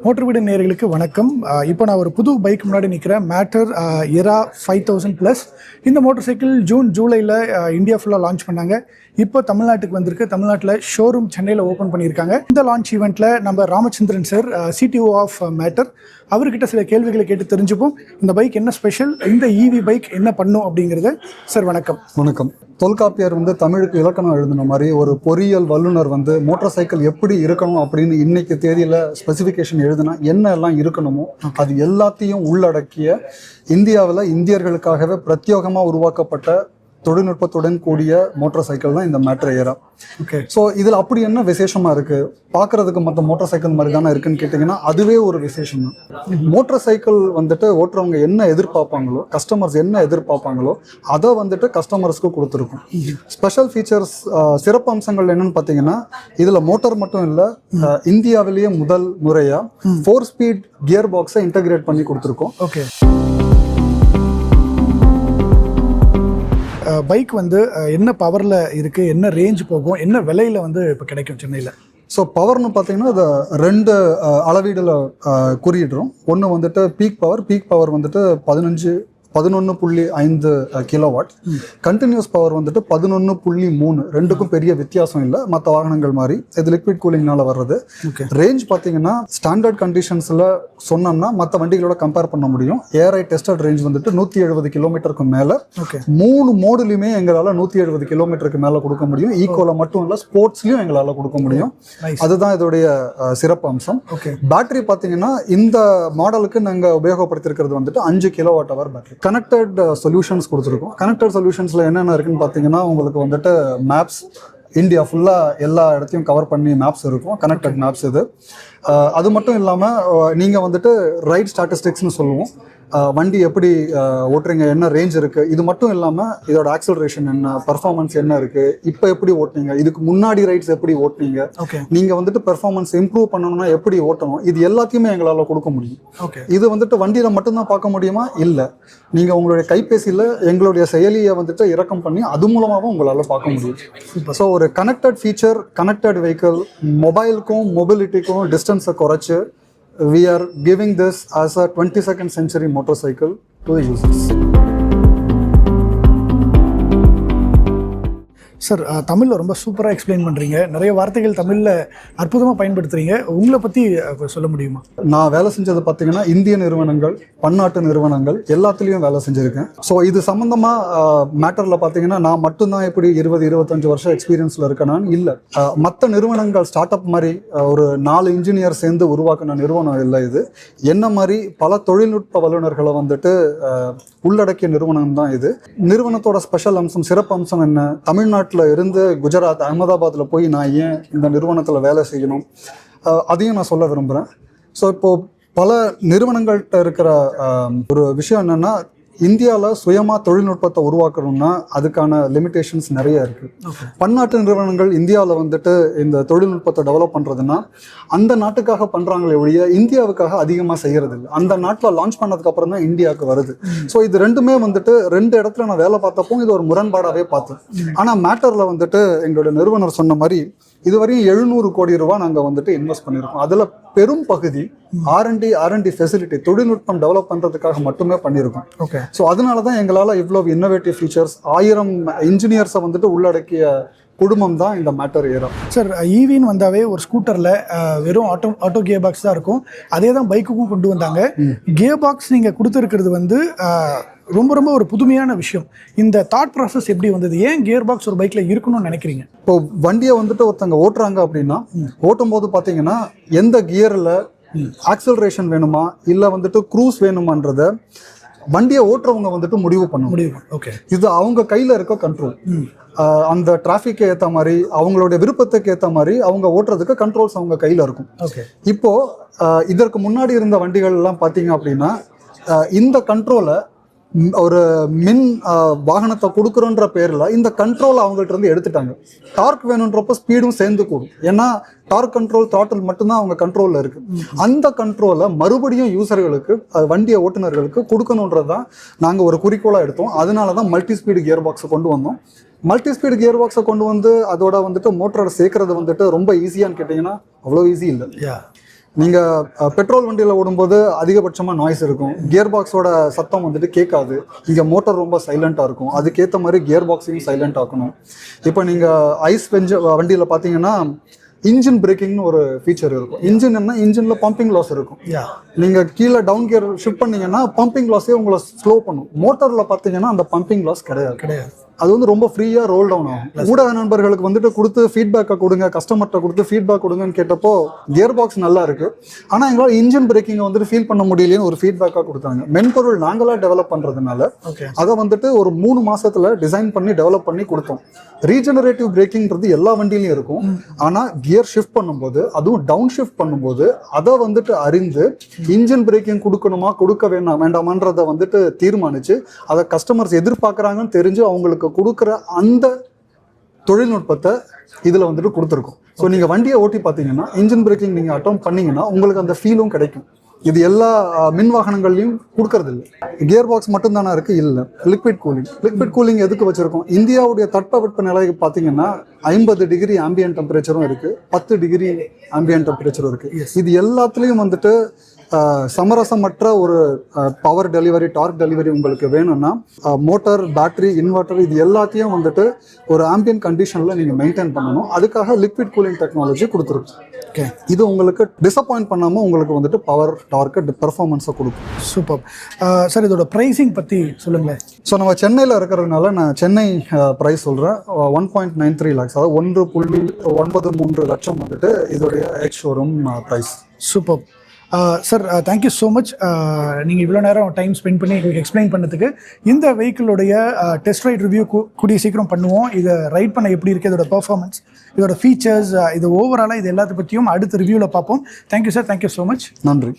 Motor வீடு நேயர்களுக்கு வணக்கம். இப்போ நான் ஒரு புது பைக் முன்னாடி நிற்கிறேன். மேட்டர் எரா 5000+. இந்த மோட்டர் சைக்கிள் ஜூலையில் இந்தியா ஃபுல்லாக லான்ச் பண்ணாங்க. இப்போ தமிழ்நாட்டுக்கு வந்திருக்கு. தமிழ்நாட்டில் ஷோரூம் சென்னையில் ஓப்பன் பண்ணியிருக்காங்க. இந்த லான்ச் ஈவெண்ட்டில் நம்ம Ramachandran sir, CTO of Matter, அவர்கிட்ட சில கேள்விகளை கேட்டு தெரிஞ்சுப்போம். இந்த பைக் என்ன ஸ்பெஷல், இந்த இவி பைக் என்ன பண்ணும் அப்படிங்கிறத. சார் வணக்கம். வணக்கம். தொல்காப்பியர் தமிழுக்கு இலக்கணம் எழுதின மாதிரி ஒரு பொறியியல் வல்லுநர் மோட்டார் சைக்கிள் எப்படி இருக்கணும் அப்படின்னு இன்னைக்கு தேதியில் ஸ்பெசிஃபிகேஷன் எழுதுனா என்ன எல்லாம் இருக்கணுமோ அது எல்லாத்தையும் உள்ளடக்கிய இந்தியாவில் இந்தியர்களுக்காகவே பிரத்யேகமாக உருவாக்கப்பட்ட தொழில்நுட்பத்துடன் கூடிய மோட்டார் சைக்கிள் தான் இந்த மேட்டர் ஏரா. ஓகே. ஸோ இதில் அப்படி என்ன விசேஷமாக இருக்குது, பார்க்குறதுக்கு மற்ற மோட்டார் சைக்கிள் மாதிரி தானே இருக்குன்னு கேட்டிங்கன்னா அதுவே ஒரு விசேஷம் தான். மோட்டார் சைக்கிள் ஓட்டுறவங்க என்ன எதிர்பார்ப்பாங்களோ, கஸ்டமர்ஸ் என்ன எதிர்பார்ப்பாங்களோ அதை கஸ்டமர்ஸ்க்கு கொடுத்துருக்கும். ஸ்பெஷல் ஃபீச்சர்ஸ், சிறப்பு அம்சங்கள் என்னன்னு பார்த்தீங்கன்னா இதில் மோட்டார் மட்டும் இல்லை, இந்தியாவிலேயே முதல் முறையாக 4 ஸ்பீட் கியர் பாக்ஸை இன்டகிரேட் பண்ணி கொடுத்துருக்கோம். ஓகே. பைக் என்ன பவரில் இருக்குது, என்ன ரேஞ்ச் போகும், என்ன விலையில் இப்போ கிடைக்கும் சென்னையில்? ஸோ பவர்னு பார்த்தீங்கன்னா அதை 2 அளவீடில் குறியிடுறோம். ஒன்று peak power 11.5 kilowatt. Continuous power 11.3. ரெண்டுக்கும் பெரிய வித்தியாசம் இல்லை மற்ற வாகனங்கள் மாதிரி. இது லிக்விட் கூலிங்னால வர்றது. ரேஞ்ச் பார்த்தீங்கன்னா ஸ்டாண்டர்ட் கண்டிஷன்ஸில் சொன்னோம்னா மற்ற வண்டிகளோட கம்பேர் பண்ண முடியும். ஏஆர்ஐ டெஸ்டட் ரேஞ்ச் 170 கிலோமீட்டருக்கு மேலே. 3 மோடுலையுமே எங்களால் 170 கிலோமீட்டருக்கு மேலே கொடுக்க முடியும். ஈக்குவலாக மட்டும் இல்லை, ஸ்போர்ட்ஸ்லையும் எங்களால் கொடுக்க முடியும். அதுதான் இதோடைய சிறப்பு அம்சம். பேட்டரி பார்த்தீங்கன்னா இந்த மாடலுக்கு நாங்கள் உபயோகப்படுத்திருக்கிறது 5 kilowatt hour battery. Connected solutions கொடுத்துருக்கோம். கனெக்டட் சொல்யூஷன்ஸில் என்னென்ன இருக்குன்னு பார்த்தீங்கன்னா உங்களுக்கு மேப்ஸ், இந்தியா ஃபுல்லாக எல்லா இடத்தையும் கவர் பண்ணி மேப்ஸ் இருக்கும், கனெக்டட் மேப்ஸ் இது. அது மட்டும் இல்லாமல் நீங்கள் ரைட் ஸ்டாட்டிஸ்டிக்ஸ்னு சொல்லுவோம். வண்டி எப்படி ஓட்டுறீங்க, என்ன ரேஞ்ச் இருக்குது, இது மட்டும் இல்லாமல் இதோட ஆக்சலரேஷன் என்ன, பர்ஃபார்மன்ஸ் என்ன இருக்குது, இப்போ எப்படி ஓட்டுனீங்க, இதுக்கு முன்னாடி ரைட்ஸ் எப்படி ஓட்டுனீங்க, நீங்கள் பெர்ஃபார்மன்ஸ் இம்ப்ரூவ் பண்ணணும்னா எப்படி ஓட்டணும், இது எல்லாத்தையுமே எங்களால் கொடுக்க முடியும். இது வண்டியில் மட்டும்தான் பார்க்க முடியுமா? இல்லை, நீங்கள் உங்களுடைய கைபேசியில் எங்களுடைய செயலியை இறக்கம் பண்ணி அது மூலமாகவும் உங்களால் பார்க்க முடியும். ஸோ ஒரு கனெக்டட் ஃபீச்சர், கனெக்டட் வெஹிக்கிள், மொபைலுக்கும் மொபிலிட்டிக்கும் டிஸ்டன்ஸை குறைச்சி we are giving this as a 22nd century motorcycle to the users. Sir, தமிழில் ரொம்ப சூப்பராக எக்ஸ்பிளைன் பண்ணுறீங்க. நிறைய வார்த்தைகள் தமிழில் அற்புதமாக பயன்படுத்துகிறீங்க. உங்களை பற்றி சொல்ல முடியுமா? நான் வேலை செஞ்சது பார்த்தீங்கன்னா இந்திய நிறுவனங்கள், பன்னாட்டு நிறுவனங்கள் எல்லாத்துலேயும் வேலை செஞ்சுருக்கேன். ஸோ இது சம்மந்தமாக மேட்டரில் பார்த்தீங்கன்னா நான் மட்டும்தான் இப்படி 20-25 வருஷம் எக்ஸ்பீரியன்ஸில் இருக்கேனான்னு இல்லை. மற்ற நிறுவனங்கள் ஸ்டார்ட் அப் மாதிரி ஒரு 4 இன்ஜினியர் சேர்ந்து உருவாக்கின நிறுவனம் இல்லை. இது என்ன மாதிரி பல தொழில்நுட்ப வல்லுநர்களை உள்ளடக்கிய நிறுவனம் தான் இது. நிறுவனத்தோட ஸ்பெஷல் அம்சம், சிறப்பு அம்சம் என்ன, தமிழ்நாட்டில் இருந்து குஜராத், அகமதாபாத்தில் போய் நான் ஏன் இந்த நிறுவனத்தில் வேலை செய்யணும், அதையும் நான் சொல்ல விரும்புகிறேன். ஸோ இப்போது பல நிறுவனங்கள்கிட்ட இருக்கிற ஒரு விஷயம் என்னென்னா, இந்தியாவில் சுயமாக தொழில்நுட்பத்தை உருவாக்கணும்னா அதுக்கான லிமிடேஷன்ஸ் நிறைய இருக்குது. பன்னாட்டு நிறுவனங்கள் இந்தியாவில் இந்த தொழில்நுட்பத்தை டெவலப் பண்ணுறதுன்னா அந்த நாட்டுக்காக பண்ணுறாங்களே ஒழிய இந்தியாவுக்காக அதிகமாக செய்கிறது இல்லை. அந்த நாட்டில் லான்ச் பண்ணதுக்கப்புறம் தான் இந்தியாவுக்கு வருது. ஸோ இது ரெண்டுமே 2 இடத்துல நான் வேலை பார்த்தப்போ இது ஒரு முரண்பாடாகவே பார்த்தேன். ஆனால் மேட்டரில் எங்களோட நிறுவனர் சொன்ன மாதிரி இதுவரையும் 700 கோடி ரூபாய் நாங்கள் இன்வெஸ்ட் பண்ணியிருக்கோம். அதில் பெரும் பகுதி R&D ஃபெசிலிட்டி, தொழில்நுட்பம் டெவலப் பண்ணுறதுக்காக மட்டுமே பண்ணியிருக்கோம். ஓகே. ஸோ அதனால தான் எங்களால் இவ்வளோ இன்னோவேட்டிவ் ஃபீச்சர்ஸ், 1000 இன்ஜினியர்ஸை உள்ளடக்கிய குடும்பம் தான் இந்த மேட்டர் ஏரா. சார், ஈவின்னு வந்தாவே ஒரு ஸ்கூட்டரில் வெறும் ஆட்டோ கியர் பாக்ஸ் தான் இருக்கும். அதே தான் பைக்குக்கும் கொண்டு வந்தாங்க. கியர் பாக்ஸ் நீங்கள் கொடுத்துருக்கிறது ரொம்ப ரொம்ப ஒரு புதுமையான விஷயம். இந்த தாட் ப்ராசஸ் எப்படி வந்தது? ஏன் கியர் பாக்ஸ் ஒரு பைக்கில் இருக்கணும்னு நினைக்கிறீங்க? இப்போ வண்டியை ஒருத்தங்க ஓட்டுறாங்க அப்படின்னா, ஓட்டும்போது பார்த்தீங்கன்னா எந்த கியரில் ஆக்சலரேஷன் வேணுமா இல்லை க்ரூஸ் வேணுமான்றத வண்டியை ஓட்டுறவங்க முடிவு பண்ண முடியும். ஓகே. இது அவங்க கையில் இருக்க கண்ட்ரோல். அந்த டிராஃபிக்கு ஏற்ற மாதிரி, அவங்களுடைய விருப்பத்துக்கு ஏற்ற மாதிரி அவங்க ஓட்டுறதுக்கு கண்ட்ரோல்ஸ் அவங்க கையில் இருக்கும். ஓகே. இப்போ இதற்கு முன்னாடி இருந்த வண்டிகள் எல்லாம் பார்த்தீங்க அப்படின்னா இந்த கண்ட்ரோலை ஒரு மின் வாகனத்தை கொடுக்குறோன்ற பேரில் இந்த கண்ட்ரோல் அவங்கள்ட்ட இருந்து எடுத்துட்டாங்க. டார்க் வேணுன்றப்போ ஸ்பீடும் சேர்ந்து கூடும். ஏன்னா டார்க் கண்ட்ரோல், த்ராட்டில் மட்டும்தான் அவங்க கண்ட்ரோலில் இருக்குது. அந்த கண்ட்ரோலை மறுபடியும் யூசர்களுக்கு, வண்டியை ஓட்டுநர்களுக்கு கொடுக்கணுன்றது தான் நாங்கள் ஒரு குறிக்கோளாக எடுத்தோம். அதனால தான் மல்டி ஸ்பீடு கியர் பாக்ஸை கொண்டு வந்தோம். மல்டி ஸ்பீடு கியர் பாக்ஸை கொண்டு வந்து அதோட மோட்டரோட சேர்க்கறது ரொம்ப ஈஸியான்னு கேட்டிங்கன்னா அவ்வளோ ஈஸி இல்லை. நீங்கள் பெட்ரோல் வண்டியில் ஓடும்போது அதிகபட்சமாக நாய்ஸ் இருக்கும், கியர் பாக்ஸோட சத்தம் வந்துட்டு கேட்காது. இங்கே மோட்டார் ரொம்ப சைலண்ட்டாக இருக்கும், அதுக்கேற்ற மாதிரி கியர் பாக்ஸையும் சைலண்ட் ஆக்கணும். இப்போ நீங்கள் ஐஸ் வண்டியில் பார்த்தீங்கன்னா இன்ஜின் பிரேக்கிங்னு ஒரு ஃபீச்சர் இருக்கும். இன்ஜினில் பம்பிங் லாஸ் இருக்கும். நீங்கள் கீழே டவுன் கியர் ஷிஃப்ட் பண்ணீங்கன்னா பம்பிங் லாஸே உங்களை ஸ்லோ பண்ணும். மோட்டரில் பார்த்தீங்கன்னா அந்த பம்பிங் லாஸ் கிடையாது. அது வந்து ரொம்ப ஃப்ரீயாக ரோல் டவுன் ஆகும். ஊடக நண்பர்களுக்கு வந்துட்டு கொடுத்து ஃபீட்பேக்கை கொடுங்க, கஸ்டமர்கிட்ட கொடுத்து ஃபீட்பேக் கொடுங்கன்னு கேட்டப்போ கியர் பாக்ஸ் நல்லா இருக்கு, ஆனால் எங்களால் இன்ஜின் பிரேக்கிங்கை வந்துட்டு ஃபீல் பண்ண முடியலைன்னு ஒரு ஃபீட்பேக்காக கொடுத்தாங்க. மென்பொருள் நாங்களாக டெவலப் பண்ணுறதுனால அதை வந்துட்டு ஒரு 3 மாசத்துல டிசைன் பண்ணி டெவலப் பண்ணி கொடுத்தோம். ரீஜெனரேட்டிவ் பிரேக்கிங்கிறது எல்லா வண்டியிலையும் இருக்கும், ஆனால் கியர் ஷிஃப்ட் பண்ணும்போது, அதுவும் டவுன் ஷிஃப்ட் பண்ணும்போது அதை வந்துட்டு அறிந்து இன்ஜின் பிரேக்கிங் கொடுக்கணுமா கொடுக்க வேண்டாமான்றதை வந்துட்டு தீர்மானிச்சு அதை கஸ்டமர்ஸ் எதிர்பார்க்குறாங்கன்னு தெரிஞ்சு அவங்களுக்கு கொடுக்குற அந்த தொழில்நுட்பத்தை இதில் வந்துட்டு கொடுத்துருக்கோம். ஸோ நீங்கள் வண்டியை ஓட்டி பார்த்தீங்கன்னா இன்ஜின் பிரேக்கிங் நீங்கள் அட்டம் பண்ணீங்கன்னா உங்களுக்கு அந்த ஃபீலும் கிடைக்கும். இது எல்லா மின் வாகனங்கள்லையும் கொடுக்கறது இல்லை. கியர் பாக்ஸ் மட்டும்தானே இருக்கு, இல்லை. லிக்விட் கூலிங் எதுக்கு வச்சிருக்கோம்? இந்தியாவுடைய தட்பவெப்ப நிலைக்கு பார்த்தீங்கன்னா 50 டிகிரி ஆம்பியன்ட் டெம்பரேச்சரும் இருக்கு, 10 டிகிரி ஆம்பியன்ட் டெம்பரேச்சரும் இருக்கு. இது எல்லாத்துலேயும் வந்துட்டு சமரசமற்ற ஒரு பவர் டெலிவரி, டார்க் டெலிவரி உங்களுக்கு வேணும்னா மோட்டார், பேட்டரி, இன்வெர்டர் இது எல்லாத்தையும் வந்துட்டு ஒரு ஆம்பியன்ட் கண்டிஷனில் நீங்கள் மெயின்டைன் பண்ணணும். அதுக்காக லிக்விட் கூலிங் டெக்னாலஜி கொடுத்துருக்கு. இது உங்களுக்கு டிசப்பாயிண்ட் பண்ணாமல் உங்களுக்கு வந்துட்டு பவர், டார்க்கு, பெர்ஃபார்மன்ஸை கொடுக்கும். Super sir. இதோட ப்ரைஸிங் பற்றி சொல்லுங்களேன். ஸோ நம்ம சென்னையில் இருக்கிறதுனால நான் சென்னை ப்ரைஸ் சொல்கிறேன். 1.93 lakhs, அதாவது 1.93 லட்சம் வந்துட்டு இதோடைய ex showroom price. Super sir, thank you so much. நீங்கள் இவ்வளோ நேரம் டைம் ஸ்பெண்ட் பண்ணி எங்களுக்கு எக்ஸ்பிளைன் பண்ணதுக்கு. இந்த வெஹிக்கிளோடைய டெஸ்ட் ரைட் ரிவ்யூ கூடிய சீக்கிரம் பண்ணுவோம். இதை ரைட் பண்ண எப்படி இருக்குது, இதோட பெர்ஃபார்மன்ஸ், இதோட ஃபீச்சர்ஸ், இது ஓவராலாக இது எல்லாத்த பற்றியும் அடுத்த ரிவ்யூவில் பார்ப்போம். Thank you sir, thank you so much. நன்றி.